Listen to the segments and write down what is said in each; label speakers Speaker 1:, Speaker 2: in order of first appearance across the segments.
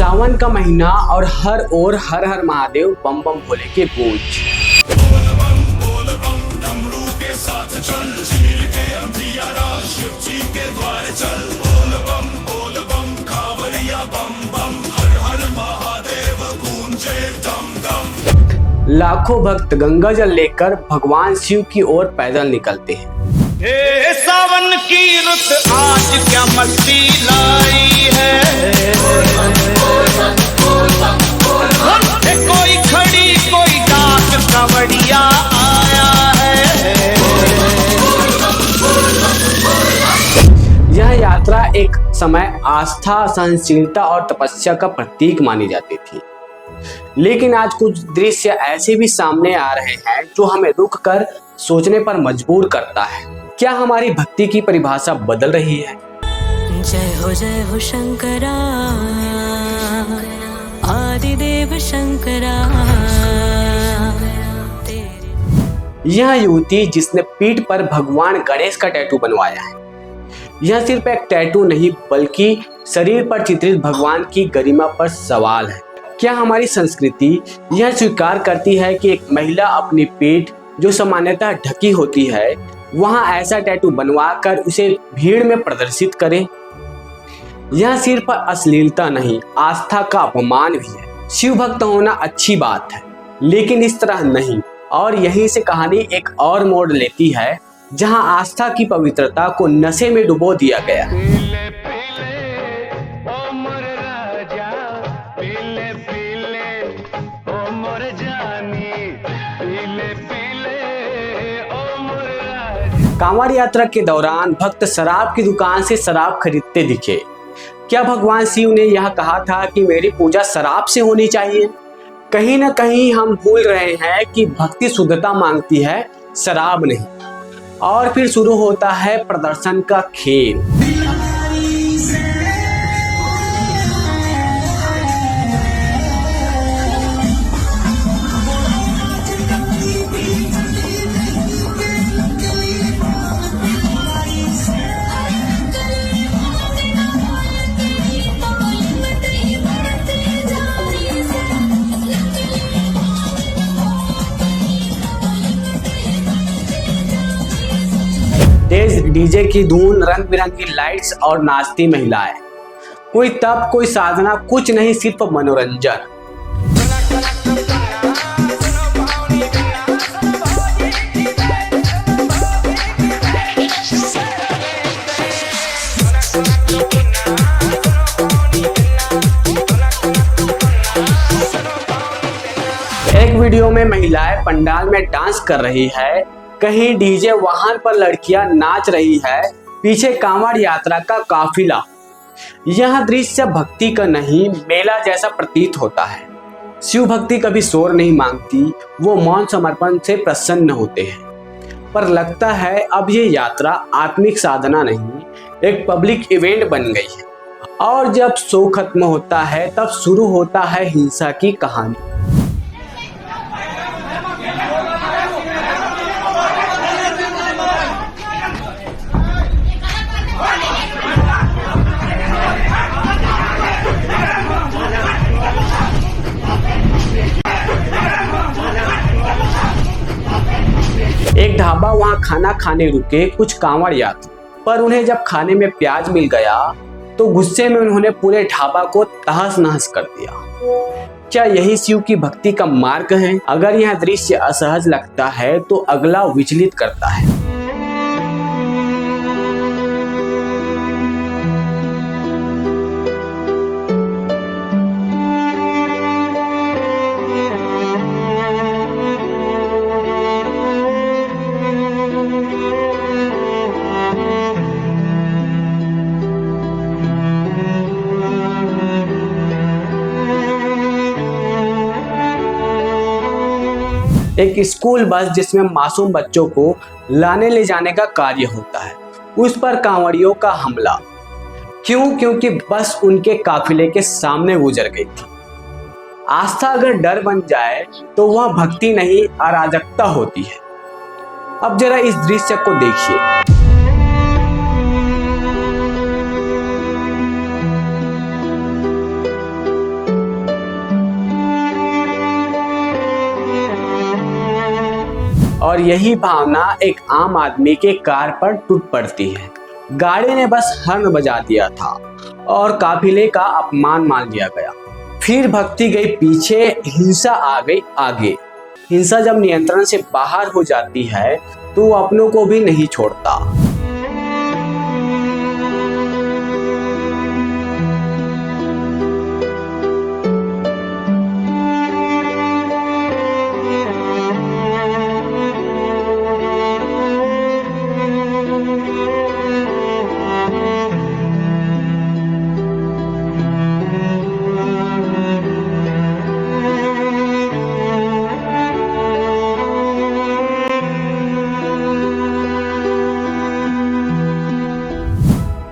Speaker 1: सावन का महीना और हर ओर हर हर महादेव बम बम भोले के गूंज। लाखों भक्त गंगा जल लेकर भगवान शिव की ओर पैदल निकलते हैं।
Speaker 2: हे सावन की रुत आज क्या मस्ती लाई है, कोई खड़ी कोई डाक कावड़िया आया है।
Speaker 1: यह यात्रा एक समय आस्था, सहनशीलता और तपस्या का प्रतीक मानी जाती थी, लेकिन आज कुछ दृश्य ऐसे भी सामने आ रहे हैं जो हमें रुक कर सोचने पर मजबूर करता है। क्या हमारी भक्ति की परिभाषा बदल रही है?
Speaker 3: जय हो शंकरा, आदिदेव शंकरा।
Speaker 1: यह युवती जिसने पीठ पर भगवान गणेश का टैटू बनवाया है, यह सिर्फ एक टैटू नहीं बल्कि शरीर पर चित्रित भगवान की गरिमा पर सवाल है। क्या हमारी संस्कृति यह स्वीकार करती है कि एक महिला अपनी पीठ जो सामान्यतः ढकी होती है वहां ऐसा टैटू बनवाकर उसे भीड़ में प्रदर्शित करे? यह सिर्फ अश्लीलता नहीं, आस्था का अपमान भी है। शिव भक्त होना अच्छी बात है, लेकिन इस तरह नहीं। और यहीं से कहानी एक और मोड़ लेती है, जहां आस्था की पवित्रता को नशे में डुबो दिया गया। कांवड़ यात्रा के दौरान भक्त शराब की दुकान से शराब खरीदते दिखे। क्या भगवान शिव ने यह कहा था कि मेरी पूजा शराब से होनी चाहिए? कहीं ना कहीं हम भूल रहे हैं कि भक्ति शुद्धता मांगती है, शराब नहीं। और फिर शुरू होता है प्रदर्शन का खेल। तेज डीजे की धुन, रंग बिरंगी लाइट्स और नाचती महिलाएं। कोई तप, कोई साधना, कुछ नहीं, सिर्फ मनोरंजन। एक वीडियो में महिलाएं पंडाल में डांस कर रही है, कहीं डीजे वाहन पर लड़कियां नाच रही है, पीछे कांवड़ यात्रा का काफिला। यह दृश्य भक्ति का नहीं, मेला जैसा प्रतीत होता है। शिव भक्ति कभी शोर नहीं मांगती, वो मौन समर्पण से प्रसन्न होते हैं। पर लगता है अब ये यात्रा आत्मिक साधना नहीं, एक पब्लिक इवेंट बन गई है। और जब शो खत्म होता है तब शुरू होता है हिंसा की कहानी। एक ढाबा वहां खाना खाने रुके कुछ कांवड़ यात्री, पर उन्हें जब खाने में प्याज मिल गया तो गुस्से में उन्होंने पूरे ढाबा को तहस नहस कर दिया। क्या यही शिव की भक्ति का मार्ग है? अगर यह दृश्य असहज लगता है तो अगला विचलित करता है। एक स्कूल बस जिसमें मासूम बच्चों को लाने ले जाने का कार्य होता है, उस पर कांवड़ियों का हमला। क्यों? क्योंकि बस उनके काफिले के सामने गुजर गई थी। आस्था अगर डर बन जाए तो वह भक्ति नहीं, अराजकता होती है। अब जरा इस दृश्य को देखिए। और यही भावना एक आम आदमी के कार पर टूट पड़ती है। गाड़ी ने बस हॉर्न बजा दिया था और काफिले का अपमान मान लिया गया। फिर भक्ति गई पीछे, हिंसा आ गई आगे। हिंसा जब नियंत्रण से बाहर हो जाती है तो वो अपनों को भी नहीं छोड़ता।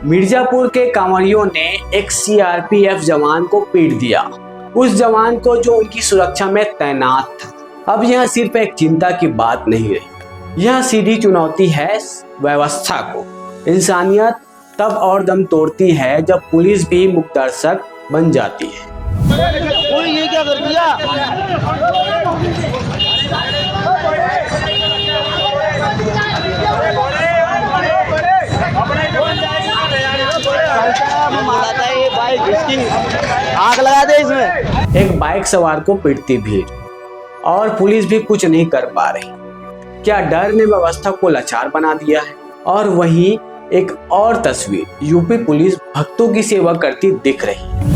Speaker 1: मिर्जापुर के कांवरियों ने एक सीआरपीएफ जवान को पीट दिया, उस जवान को जो उनकी सुरक्षा में तैनात था। अब यह सिर्फ एक चिंता की बात नहीं रही, यह सीधी चुनौती है व्यवस्था को। इंसानियत तब और दम तोड़ती है जब पुलिस भी मुकदर्शक बन जाती है।
Speaker 4: ये क्या कर दिया? आग लगा दे इसमें।
Speaker 1: एक बाइक सवार को पीटती भीड़ और पुलिस भी कुछ नहीं कर पा रही। क्या डर ने व्यवस्था को लाचार बना दिया है? और वहीं एक और तस्वीर, यूपी पुलिस भक्तों की सेवा करती दिख रही है।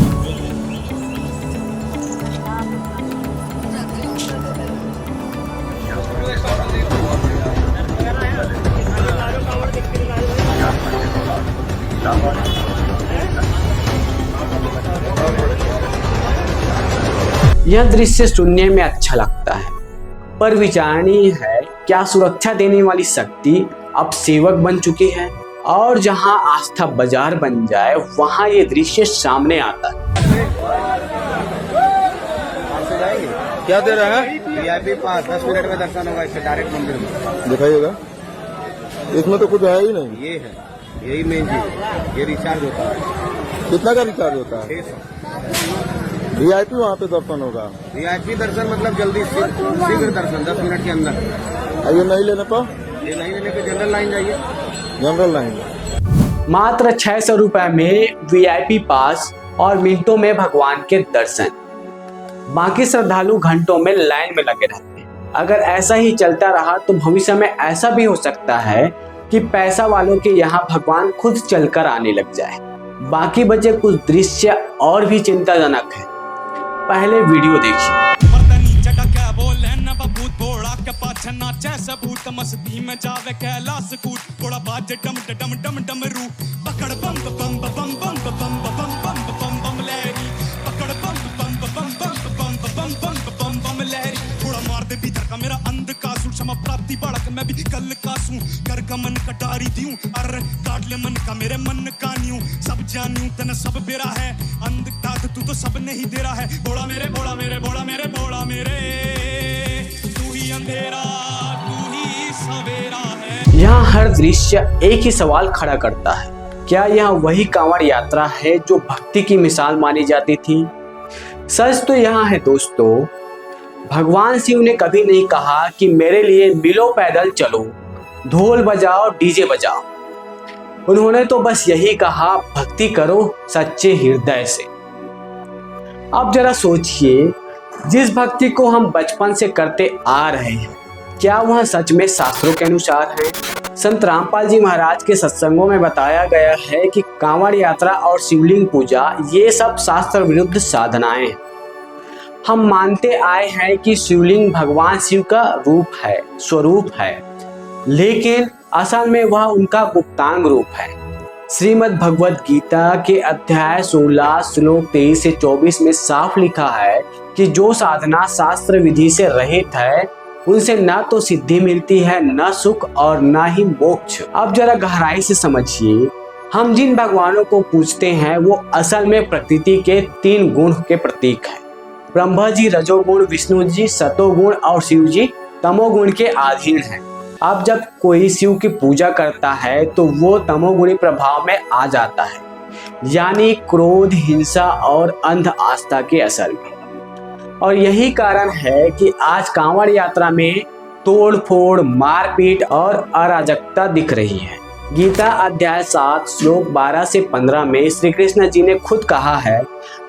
Speaker 1: यह दृश्य सुनने में अच्छा लगता है, पर विचारणीय है, क्या सुरक्षा देने वाली शक्ति अब सेवक बन चुकी है? और जहां आस्था बाजार बन जाए वहां ये दृश्य सामने आता है।
Speaker 4: क्या दे रहा है?
Speaker 5: वीआईपी पास 10 मिनट में दर्शन होगा, इससे डायरेक्ट मंदिर में
Speaker 4: दिखाइएगा। इसमें तो कुछ है ही नहीं।
Speaker 5: ये है, यही मेन चीज। ये रिचार्ज होता है।
Speaker 4: कितना का रिचार्ज होता है?
Speaker 5: 600।
Speaker 4: वीआईपी वहाँ पे दर्शन होगा।
Speaker 5: वीआईपी दर्शन मतलब जल्दी शीघ्र दर्शन 10 मिनट के अंदर।
Speaker 4: ये नहीं लेने पर?
Speaker 5: ये नहीं लेने पे जनरल लाइन जाइए।
Speaker 4: जनरल लाइन
Speaker 1: मात्र 600 रुपए में वीआईपी पास और मिनटों में भगवान के दर्शन। बाकी श्रद्धालु घंटों में लाइन में लगे रहते हैं। अगर ऐसा ही चलता रहा तो भविष्य में ऐसा भी हो सकता है कि पैसा वालों के यहाँ भगवान खुद चलकर आने लग जाए। बाकी बचे कुछ दृश्य और भी चिंताजनक है, पहले वीडियो देखिए।
Speaker 6: मर्दनी जगह क्या बोले न बबूत बोड़ा के पाछे नाचे सबूत मस्ती में जावे कैलाश कूट थोड़ा बाजे डम डम डम डमरू पकड़ बम बम बम बम बम बम बम बम बम लहरी पकड़ बम बम बम बम बम बम बम बम बम लहरी थोड़ा मार दे भीतर का मेरा अंधकासु क्षमा प्राप्ति बढ़क मैं भी कल कासू कर गमन कटारी दियूं अर काट ले मन का मेरे मन का न्यू सब जानू तन सब बेरा है अंधता तू तो सब नहीं दे रहा है बोला मेरे बोला मेरे बोला मेरे बोला मेरे तू ही अंधेरा तू ही सवेरा है।
Speaker 1: यहाँ हर दृश्य एक ही सवाल खड़ा करता है, क्या यह वही कांवड़ यात्रा है जो भक्ति की मिसाल मानी जाती थी? सच तो यहाँ है दोस्तों, भगवान शिव ने कभी नहीं कहा कि मेरे लिए मिलो पैदल चलो, ढोल बजाओ डीजे बजाओ। उन्होंने तो बस यही कहा, भक्ति करो सच्चे हृदय से। अब जरा सोचिए, जिस भक्ति को हम बचपन से करते आ रहे हैं, क्या वह सच में शास्त्रों के अनुसार है? संत रामपाल जी महाराज के सत्संगों में बताया गया है कि कांवड़ यात्रा और शिवलिंग पूजा ये सब शास्त्र विरुद्ध साधनाएं हैं। हम मानते आए हैं कि शिवलिंग भगवान शिव का रूप है, स्वरूप है, लेकिन असल में वह उनका गुप्तांग रूप है। श्रीमद् भगवद गीता के अध्याय 16 श्लोक 23 से 24 में साफ लिखा है कि जो साधना शास्त्र विधि से रहित है उनसे न तो सिद्धि मिलती है, न सुख और न ही मोक्ष। अब जरा गहराई से समझिए, हम जिन भगवानों को पूजते हैं वो असल में प्रकृति के 3 गुण के प्रतीक है। ब्रह्मा जी रजोगुण, विष्णु जी सतोगुण और शिव जी तमोगुण के अधीन हैं। अब जब कोई शिव की पूजा करता है तो वो तमोगुणी प्रभाव में आ जाता है, यानी क्रोध, हिंसा और अंध आस्था के असर में। और यही कारण है कि आज कांवड़ यात्रा में तोड़ फोड़, मारपीट और अराजकता दिख रही है। गीता अध्याय 7 श्लोक 12 से 15 में श्री कृष्ण जी ने खुद कहा है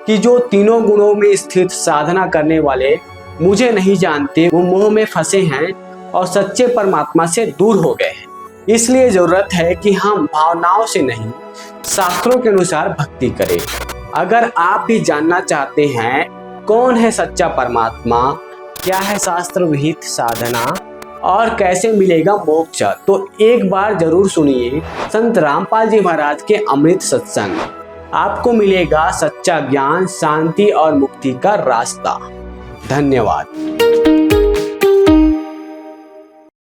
Speaker 1: कि जो तीनों गुणों में स्थित साधना करने वाले मुझे नहीं जानते, वो मोह में फंसे हैं और सच्चे परमात्मा से दूर हो गए हैं। इसलिए जरूरत है कि हम भावनाओं से नहीं, शास्त्रों के अनुसार भक्ति करें। अगर आप भी जानना चाहते हैं कौन है सच्चा परमात्मा, क्या है शास्त्र विहित साधना और कैसे मिलेगा मोक्ष, तो एक बार जरूर सुनिए संत रामपाल जी महाराज के अमृत सत्संग। आपको मिलेगा सच्चा ज्ञान, शांति और मुक्ति का रास्ता। धन्यवाद।